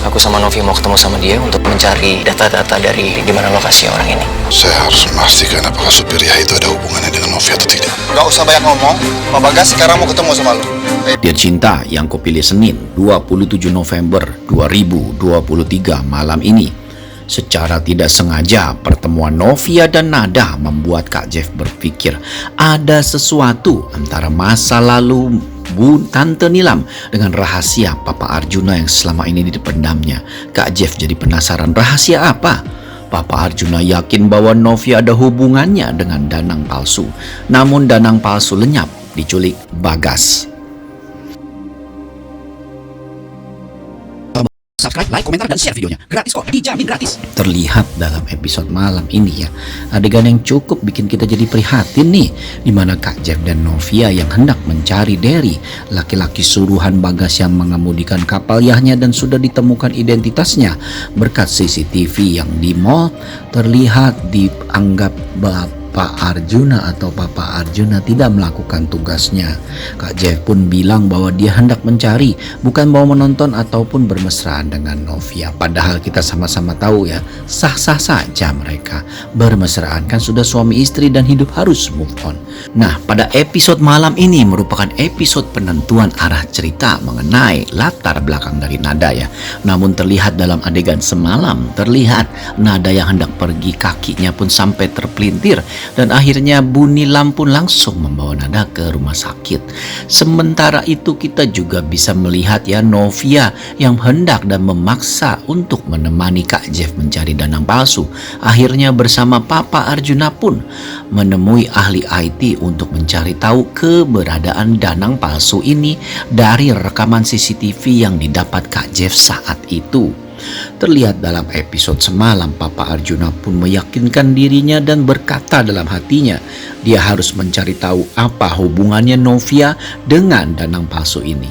Aku sama Novi mau ketemu sama dia untuk mencari data-data dari di mana lokasi orang ini. Saya harus memastikan apakah supir Yahya itu ada hubungannya dengan Novi atau tidak. Gak usah banyak ngomong, Pak Bagas sekarang mau ketemu sama lu. Dia Cinta yang kupilih Senin 27 November 2023 malam ini. Secara tidak sengaja pertemuan Novia dan Nada membuat Kak Jeff berpikir ada sesuatu antara masa lalu Tante Nilam dengan rahasia Papa Arjuna yang selama ini dipendamnya. Kak Jeff jadi penasaran rahasia apa? Papa Arjuna yakin bahwa Novia ada hubungannya dengan Danang palsu. Namun Danang palsu lenyap diculik Bagas. Subscribe, like, komentar, dan share videonya. Gratis kok, dijamin gratis. Terlihat dalam episode malam ini ya, adegan yang cukup bikin kita jadi prihatin nih, dimana Kak Jeff dan Novia yang hendak mencari Derry, laki-laki suruhan Bagas yang mengemudikan kapal Yahya dan sudah ditemukan identitasnya berkat CCTV yang di mall, terlihat dianggap Papa Arjuna tidak melakukan tugasnya. Kak Jeff pun bilang bahwa dia hendak mencari, bukan mau menonton ataupun bermesraan dengan Novia. Padahal kita sama-sama tahu ya, sah-sah saja mereka bermesraan, kan sudah suami istri dan hidup harus move on. Nah, pada episode malam ini merupakan episode penentuan arah cerita mengenai latar belakang dari Nada ya. Namun terlihat dalam adegan semalam, terlihat Nada yang hendak pergi kakinya pun sampai terpelintir. Dan akhirnya Bu Nilam pun langsung membawa Nada ke rumah sakit. Sementara itu kita juga bisa melihat ya Novia yang hendak dan memaksa untuk menemani Kak Jeff mencari Danang palsu. Akhirnya bersama Papa Arjuna pun menemui ahli IT untuk mencari tahu keberadaan Danang palsu ini dari rekaman CCTV yang didapat Kak Jeff saat itu. Terlihat dalam episode semalam Papa Arjuna pun meyakinkan dirinya dan berkata dalam hatinya dia harus mencari tahu apa hubungannya Novia dengan Danang palsu ini.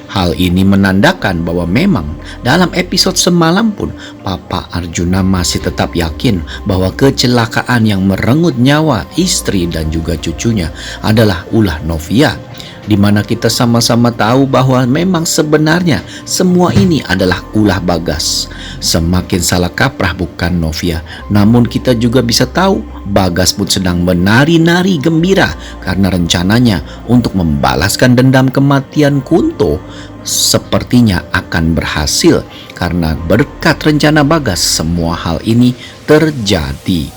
Hal ini menandakan bahwa memang dalam episode semalam pun Papa Arjuna masih tetap yakin bahwa kecelakaan yang merenggut nyawa istri dan juga cucunya adalah ulah Novia, di mana kita sama-sama tahu bahwa memang sebenarnya semua ini adalah ulah Bagas. Semakin salah kaprah bukan Novia, namun kita juga bisa tahu Bagas pun sedang menari-nari gembira karena rencananya untuk membalaskan dendam kematian Kunto sepertinya akan berhasil karena berkat rencana Bagas semua hal ini terjadi.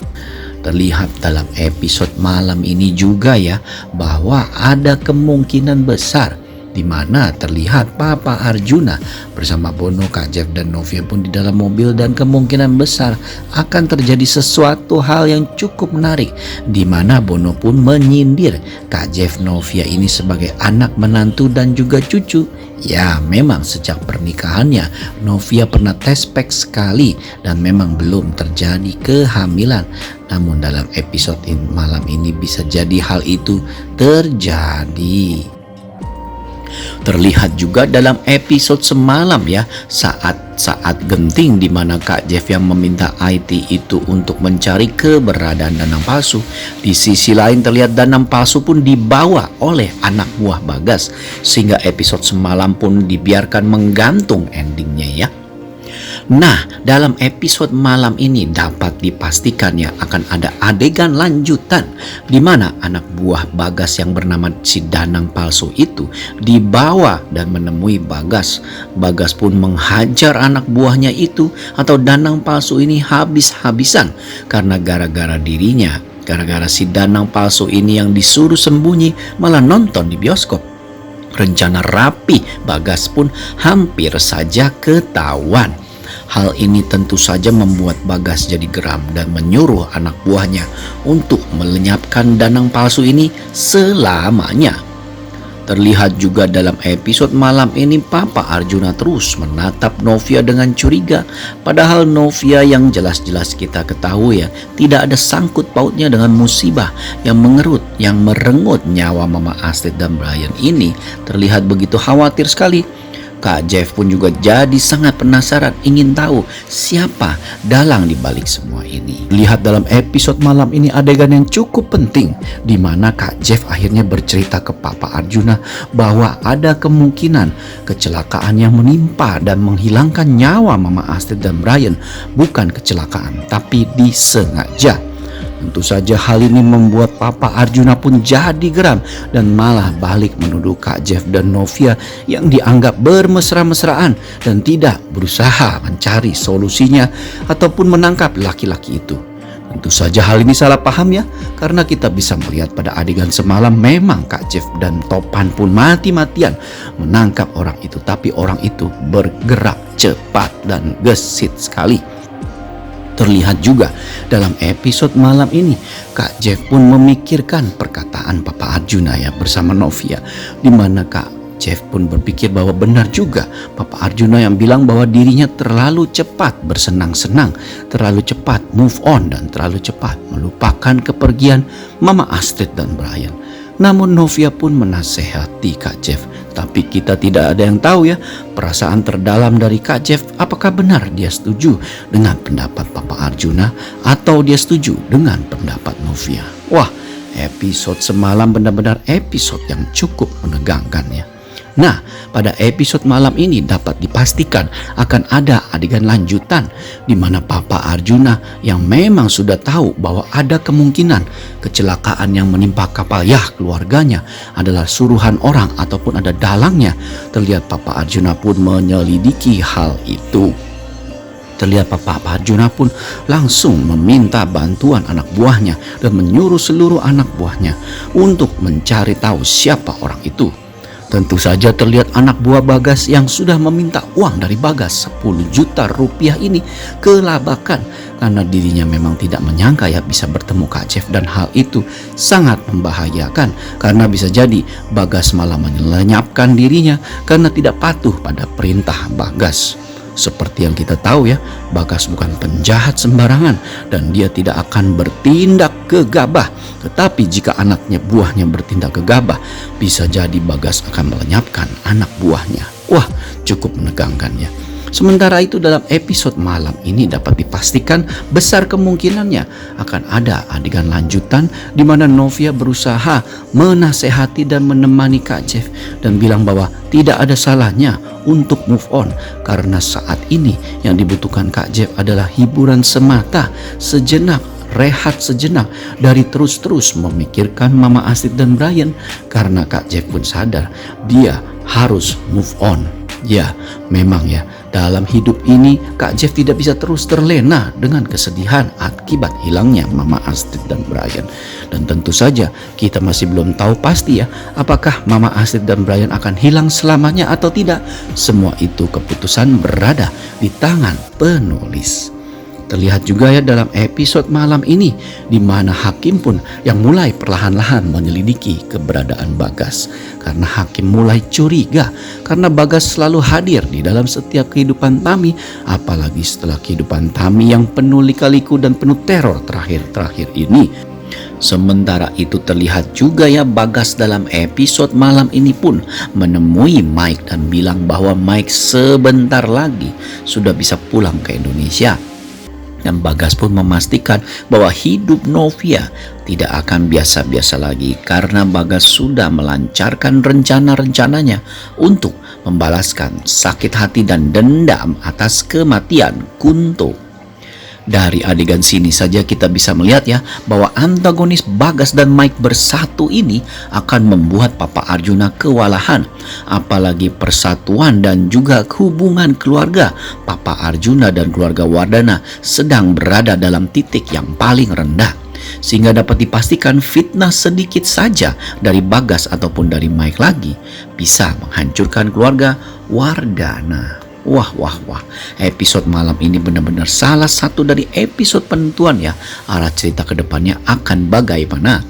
Terlihat dalam episode malam ini juga ya bahwa ada kemungkinan besar di mana terlihat Papa Arjuna bersama Bono, Kak Jeff dan Novia pun di dalam mobil dan kemungkinan besar akan terjadi sesuatu hal yang cukup menarik di mana Bono pun menyindir Kak Jeff Novia ini sebagai anak menantu dan juga cucu. Ya memang sejak pernikahannya Novia pernah tes pack sekali dan memang belum terjadi kehamilan. Namun dalam episode malam ini bisa jadi hal itu terjadi. Terlihat juga dalam episode semalam ya saat genting di mana Kak Jeff yang meminta IT itu untuk mencari keberadaan Danang palsu. Di sisi lain terlihat Danang palsu pun dibawa oleh anak buah Bagas sehingga episode semalam pun dibiarkan menggantung endingnya ya. Nah, dalam episode malam ini dapat dipastikan ya akan ada adegan lanjutan di mana anak buah Bagas yang bernama si Danang palsu itu dibawa dan menemui Bagas. Bagas pun menghajar anak buahnya itu atau Danang palsu ini habis-habisan karena gara-gara dirinya, gara-gara si Danang palsu ini yang disuruh sembunyi malah nonton di bioskop. Rencana rapi Bagas pun hampir saja ketahuan. Hal ini tentu saja membuat Bagas jadi geram dan menyuruh anak buahnya untuk melenyapkan Danang palsu ini selamanya. Terlihat juga dalam episode malam ini Papa Arjuna terus menatap Novia dengan curiga. Padahal Novia yang jelas-jelas kita ketahui ya tidak ada sangkut pautnya dengan musibah yang merenggut nyawa Mama Astrid dan Brian ini. Terlihat begitu khawatir sekali. Kak Jeff pun juga jadi sangat penasaran ingin tahu siapa dalang di balik semua ini. Lihat dalam episode malam ini adegan yang cukup penting di mana Kak Jeff akhirnya bercerita ke Papa Arjuna bahwa ada kemungkinan kecelakaan yang menimpa dan menghilangkan nyawa Mama Astrid dan Brian bukan kecelakaan tapi disengaja. Tentu saja hal ini membuat Papa Arjuna pun jadi geram dan malah balik menuduh Kak Jeff dan Novia yang dianggap bermesra-mesraan dan tidak berusaha mencari solusinya ataupun menangkap laki-laki itu. Tentu saja hal ini salah paham ya, karena kita bisa melihat pada adegan semalam memang Kak Jeff dan Topan pun mati-matian menangkap orang itu, tapi orang itu bergerak cepat dan gesit sekali. Terlihat juga dalam episode malam ini Kak Jeff pun memikirkan perkataan Papa Arjuna ya bersama Novia, di mana Kak Jeff pun berpikir bahwa benar juga Papa Arjuna yang bilang bahwa dirinya terlalu cepat bersenang-senang, terlalu cepat move on dan terlalu cepat melupakan kepergian Mama Astrid dan Brian. Namun Novia pun menasehati Kak Jeff, tapi kita tidak ada yang tahu ya perasaan terdalam dari Kak Jeff, apakah benar dia setuju dengan pendapat Papa Arjuna atau dia setuju dengan pendapat Novia. Wah, episode semalam benar-benar episode yang cukup menegangkan ya. Nah, pada episode malam ini dapat dipastikan akan ada adegan lanjutan di mana Papa Arjuna yang memang sudah tahu bahwa ada kemungkinan kecelakaan yang menimpa kapal Yah keluarganya adalah suruhan orang ataupun ada dalangnya. Terlihat Papa Arjuna pun menyelidiki hal itu. Terlihat Papa Arjuna pun langsung meminta bantuan anak buahnya dan menyuruh seluruh anak buahnya untuk mencari tahu siapa orang itu. Tentu saja terlihat anak buah Bagas yang sudah meminta uang dari Bagas 10 juta rupiah ini kelabakan karena dirinya memang tidak menyangka ya bisa bertemu Kak Jeff, dan hal itu sangat membahayakan karena bisa jadi Bagas malah melenyapkan dirinya karena tidak patuh pada perintah Bagas. Seperti yang kita tahu ya, Bagas bukan penjahat sembarangan dan dia tidak akan bertindak gegabah. Tetapi jika anaknya buahnya bertindak gegabah, bisa jadi Bagas akan melenyapkan anak buahnya. Wah, cukup menegangkan ya. Sementara itu dalam episode malam ini dapat dipastikan besar kemungkinannya akan ada adegan lanjutan di mana Novia berusaha menasehati dan menemani Kak Jeff dan bilang bahwa tidak ada salahnya untuk move on karena saat ini yang dibutuhkan Kak Jeff adalah hiburan semata, sejenak rehat sejenak dari terus-terus memikirkan Mama Astrid dan Brian, karena Kak Jeff pun sadar dia harus move on. Ya, memang ya, dalam hidup ini Kak Jeff tidak bisa terus terlena dengan kesedihan akibat hilangnya Mama Astrid dan Brian. Dan tentu saja kita masih belum tahu pasti ya apakah Mama Astrid dan Brian akan hilang selamanya atau tidak. Semua itu keputusan berada di tangan penulis. Terlihat juga ya dalam episode malam ini di mana hakim pun yang mulai perlahan-lahan menyelidiki keberadaan Bagas, karena hakim mulai curiga karena Bagas selalu hadir di dalam setiap kehidupan Tami, apalagi setelah kehidupan Tami yang penuh lika-liku dan penuh teror terakhir-terakhir ini. Sementara itu terlihat juga ya Bagas dalam episode malam ini pun menemui Mike dan bilang bahwa Mike sebentar lagi sudah bisa pulang ke Indonesia. Dan Bagas pun memastikan bahwa hidup Novia tidak akan biasa-biasa lagi karena Bagas sudah melancarkan rencana-rencananya untuk membalaskan sakit hati dan dendam atas kematian Kunto. Dari adegan sini saja kita bisa melihat ya bahwa antagonis Bagas dan Mike bersatu ini akan membuat Papa Arjuna kewalahan. Apalagi persatuan dan juga hubungan keluarga Papa Arjuna dan keluarga Wardana sedang berada dalam titik yang paling rendah. Sehingga dapat dipastikan fitnah sedikit saja dari Bagas ataupun dari Mike lagi bisa menghancurkan keluarga Wardana. Wah, episode malam ini benar-benar salah satu dari episode penentuan ya arah cerita kedepannya akan bagaimana.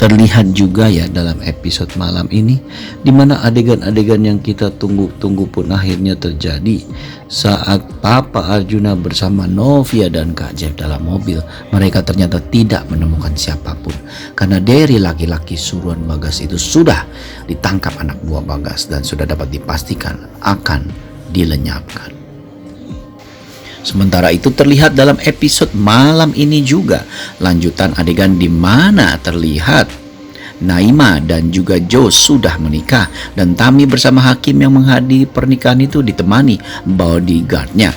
Terlihat juga ya dalam episode malam ini, di mana adegan-adegan yang kita tunggu-tunggu pun akhirnya terjadi saat Papa Arjuna bersama Novia dan Kak Jeff dalam mobil. Mereka ternyata tidak menemukan siapapun karena dari laki-laki suruhan Bagas itu sudah ditangkap anak buah Bagas dan sudah dapat dipastikan akan dilenyapkan. Sementara itu terlihat dalam episode malam ini juga lanjutan adegan di mana terlihat Naima dan juga Joe sudah menikah dan Tami bersama Hakim yang menghadiri pernikahan itu ditemani bodyguardnya.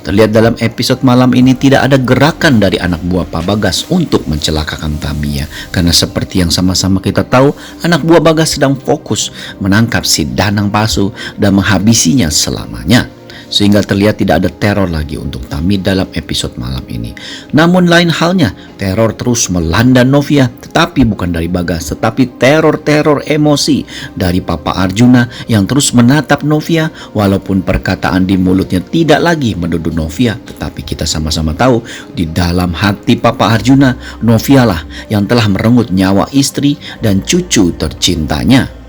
Terlihat dalam episode malam ini tidak ada gerakan dari anak buah Pak Bagas untuk mencelakakan Tamiya, karena seperti yang sama-sama kita tahu, anak buah Bagas sedang fokus menangkap si Danang palsu dan menghabisinya selamanya. Sehingga terlihat tidak ada teror lagi untuk Tami dalam episode malam ini. Namun lain halnya, teror terus melanda Novia, tetapi bukan dari Bagas, tetapi teror-teror emosi dari Papa Arjuna yang terus menatap Novia, walaupun perkataan di mulutnya tidak lagi menuduh Novia, tetapi kita sama-sama tahu di dalam hati Papa Arjuna, Novia lah yang telah merenggut nyawa istri dan cucu tercintanya.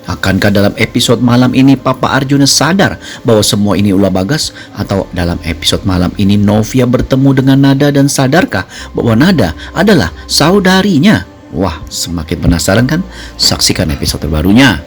Akankah dalam episode malam ini Papa Arjuna sadar bahwa semua ini ulah Bagas? Atau dalam episode malam ini Novia bertemu dengan Nada dan sadarkah bahwa Nada adalah saudarinya? Wah, semakin penasaran kan? Saksikan episode terbarunya.